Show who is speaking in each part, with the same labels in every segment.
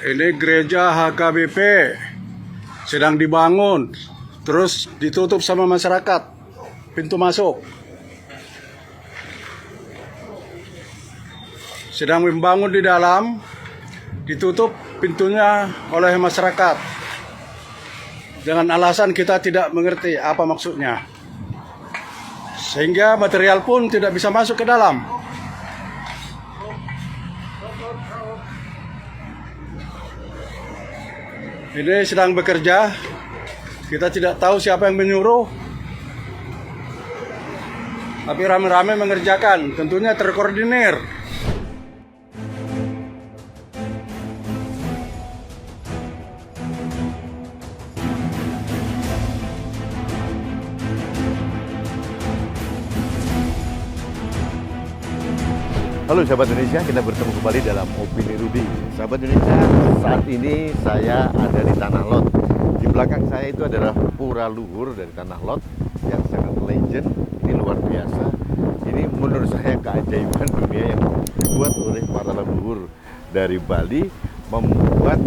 Speaker 1: Ini gereja HKBP sedang dibangun, terus ditutup sama masyarakat pintu masuk. Sedang membangun di dalam, ditutup pintunya oleh masyarakat. Dengan alasan kita tidak mengerti apa maksudnya. Sehingga material pun tidak bisa masuk ke dalam. Ini sedang bekerja, kita tidak tahu siapa yang menyuruh, tapi rame-rame mengerjakan, tentunya terkoordinir.
Speaker 2: Halo sahabat Indonesia, kita bertemu kembali dalam Opini Rudy. Sahabat Indonesia, saat ini saya ada di Tanah Lot. Di belakang saya itu adalah pura luhur dari Tanah Lot yang sangat legend. Ini luar biasa. Ini menurut saya keajaiban dunia yang dibuat oleh para leluhur dari Bali, membuat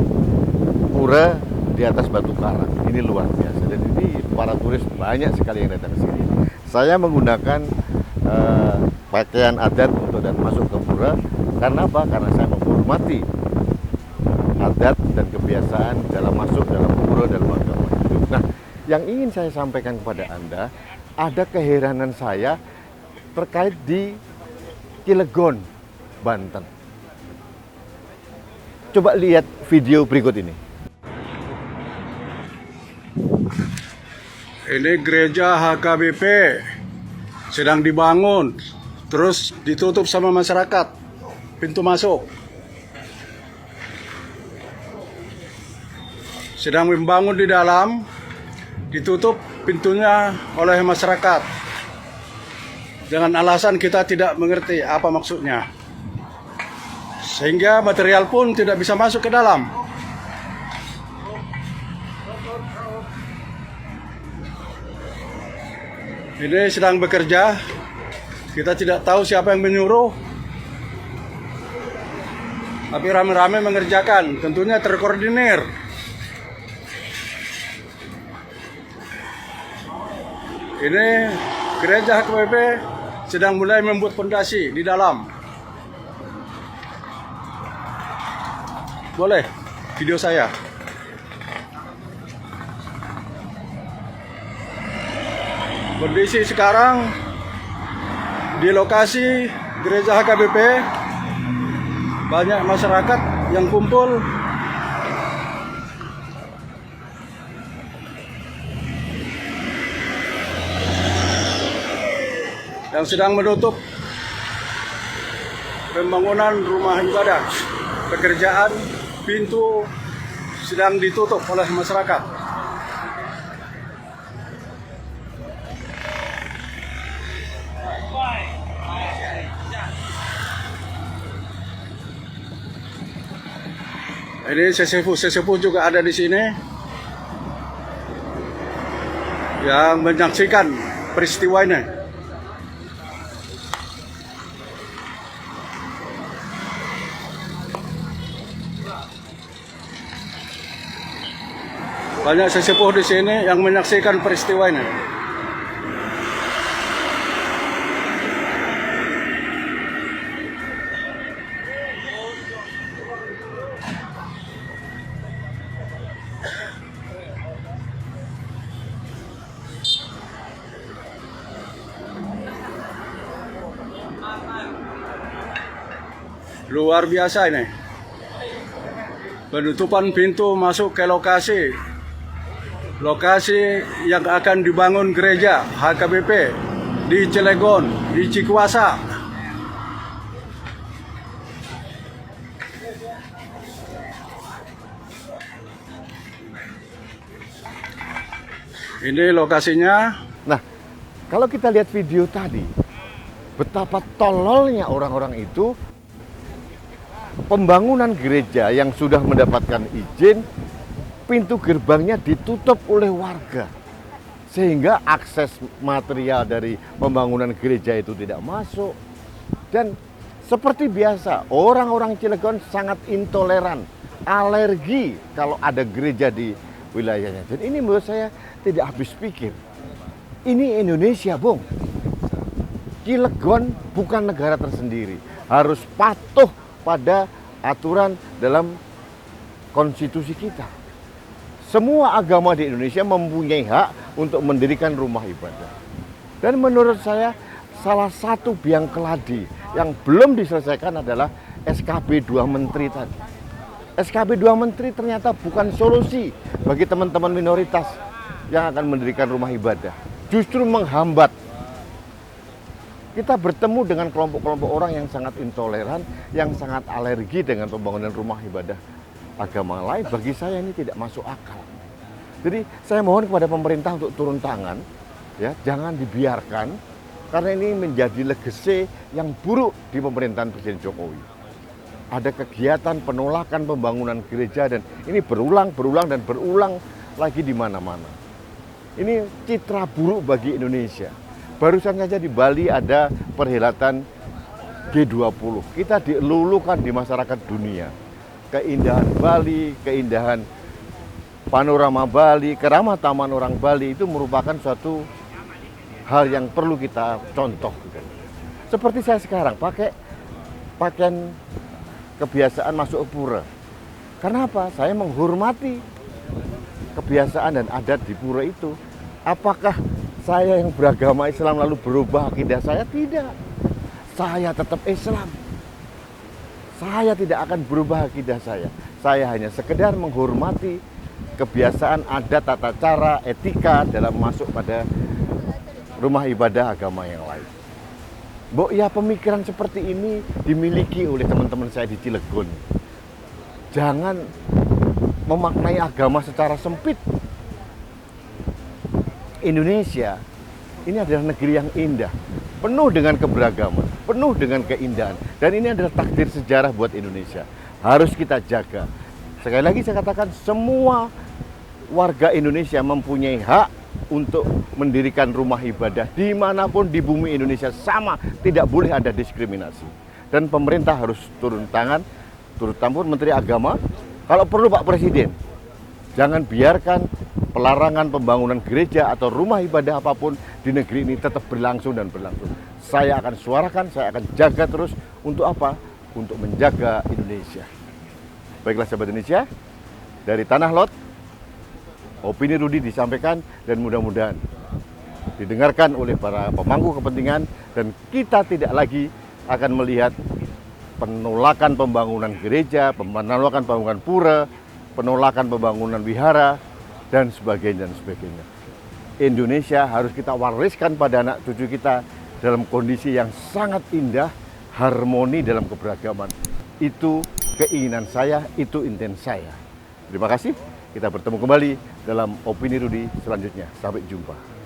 Speaker 2: pura di atas batu karang. Ini luar biasa dan ini para turis banyak sekali yang datang ke sini. Saya menggunakan pakaian adat untuk dan masuk ke pura. Karena apa? Karena saya menghormati adat dan kebiasaan dalam masuk dalam pura dalam agama hidup. Nah, yang ingin saya sampaikan kepada Anda, ada keheranan saya terkait di Cilegon, Banten. Coba lihat video berikut ini.
Speaker 1: Ini gereja HKBP sedang dibangun, terus ditutup sama masyarakat pintu masuk. Sedang membangun di dalam, ditutup pintunya oleh masyarakat. Dengan alasan kita tidak mengerti apa maksudnya. Sehingga material pun tidak bisa masuk ke dalam. Ini sedang bekerja, kita tidak tahu siapa yang menyuruh, tapi rame-rame mengerjakan, tentunya terkoordinir. Ini gereja HKBP sedang mulai membuat fondasi di dalam. Boleh video saya. Kondisi sekarang di lokasi gereja HKBP banyak masyarakat yang kumpul. Yang sedang menutup pembangunan rumah ibadah. Pekerjaan pintu sedang ditutup oleh masyarakat. Ini sesepuh juga ada di sini yang menyaksikan peristiwa ini. Banyak sesepuh di sini yang menyaksikan peristiwa ini. Luar biasa ini. Penutupan pintu masuk ke lokasi yang akan dibangun gereja HKBP di Cilegon, di Cikuasa. Ini lokasinya.
Speaker 2: Nah, kalau kita lihat video tadi, betapa tololnya orang-orang itu. Pembangunan gereja yang sudah mendapatkan izin, pintu gerbangnya ditutup oleh warga. Sehingga akses material dari pembangunan gereja itu tidak masuk. Dan seperti biasa, orang-orang Cilegon sangat intoleran alergi kalau ada gereja di wilayahnya. Dan ini menurut saya tidak habis pikir. Ini Indonesia, Bung. Cilegon bukan negara tersendiri. Harus patuh pada aturan dalam konstitusi kita. Semua agama di Indonesia mempunyai hak untuk mendirikan rumah ibadah. Dan menurut saya salah satu biang keladi yang belum diselesaikan adalah SKB 2 Menteri tadi. SKB 2 Menteri ternyata bukan solusi bagi teman-teman minoritas yang akan mendirikan rumah ibadah. Justru menghambat. Kita bertemu dengan kelompok-kelompok orang yang sangat intoleran, yang sangat alergi dengan pembangunan rumah ibadah agama lain. Bagi saya ini tidak masuk akal. Jadi saya mohon kepada pemerintah untuk turun tangan, ya, jangan dibiarkan, karena ini menjadi legacy yang buruk di pemerintahan Presiden Jokowi. Ada kegiatan penolakan pembangunan gereja dan ini berulang dan berulang lagi di mana-mana. Ini citra buruk bagi Indonesia. Barusan saja di Bali ada perhelatan G20. Kita dilulukan di masyarakat dunia. Keindahan Bali, keindahan panorama Bali, keramah taman orang Bali itu merupakan suatu hal yang perlu kita contoh. Seperti saya sekarang pakai pakaian kebiasaan masuk pura. Karena apa? Saya menghormati kebiasaan dan adat di pura itu. Apakah saya yang beragama Islam lalu berubah akidah saya? Tidak. Saya tetap Islam. Saya tidak akan berubah akidah saya. Saya hanya sekedar menghormati kebiasaan, adat, tata cara, etika dalam masuk pada rumah ibadah agama yang lain. Mbok ya, pemikiran seperti ini dimiliki oleh teman-teman saya di Cilegon. Jangan memaknai agama secara sempit. Indonesia ini adalah negeri yang indah, penuh dengan keberagaman, penuh dengan keindahan, dan ini adalah takdir sejarah buat Indonesia. Harus kita jaga. Sekali lagi saya katakan, semua warga Indonesia mempunyai hak untuk mendirikan rumah ibadah dimanapun di bumi Indonesia, sama, tidak boleh ada diskriminasi. Dan pemerintah harus turun tangan, turut campur, Menteri Agama, kalau perlu Pak Presiden, jangan biarkan pelarangan pembangunan gereja atau rumah ibadah apapun di negeri ini tetap berlangsung dan berlangsung. Saya akan suarakan, saya akan jaga terus. Untuk apa? Untuk menjaga Indonesia. Baiklah sahabat Indonesia, dari Tanah Lot, opini Rudi disampaikan dan mudah-mudahan didengarkan oleh para pemangku kepentingan dan kita tidak lagi akan melihat penolakan pembangunan gereja, penolakan pembangunan pura, penolakan pembangunan wihara, dan sebagainya. Indonesia harus kita wariskan pada anak cucu kita dalam kondisi yang sangat indah, harmoni dalam keberagaman. Itu keinginan saya, itu intent saya. Terima kasih, kita bertemu kembali dalam opini Rudi selanjutnya. Sampai jumpa.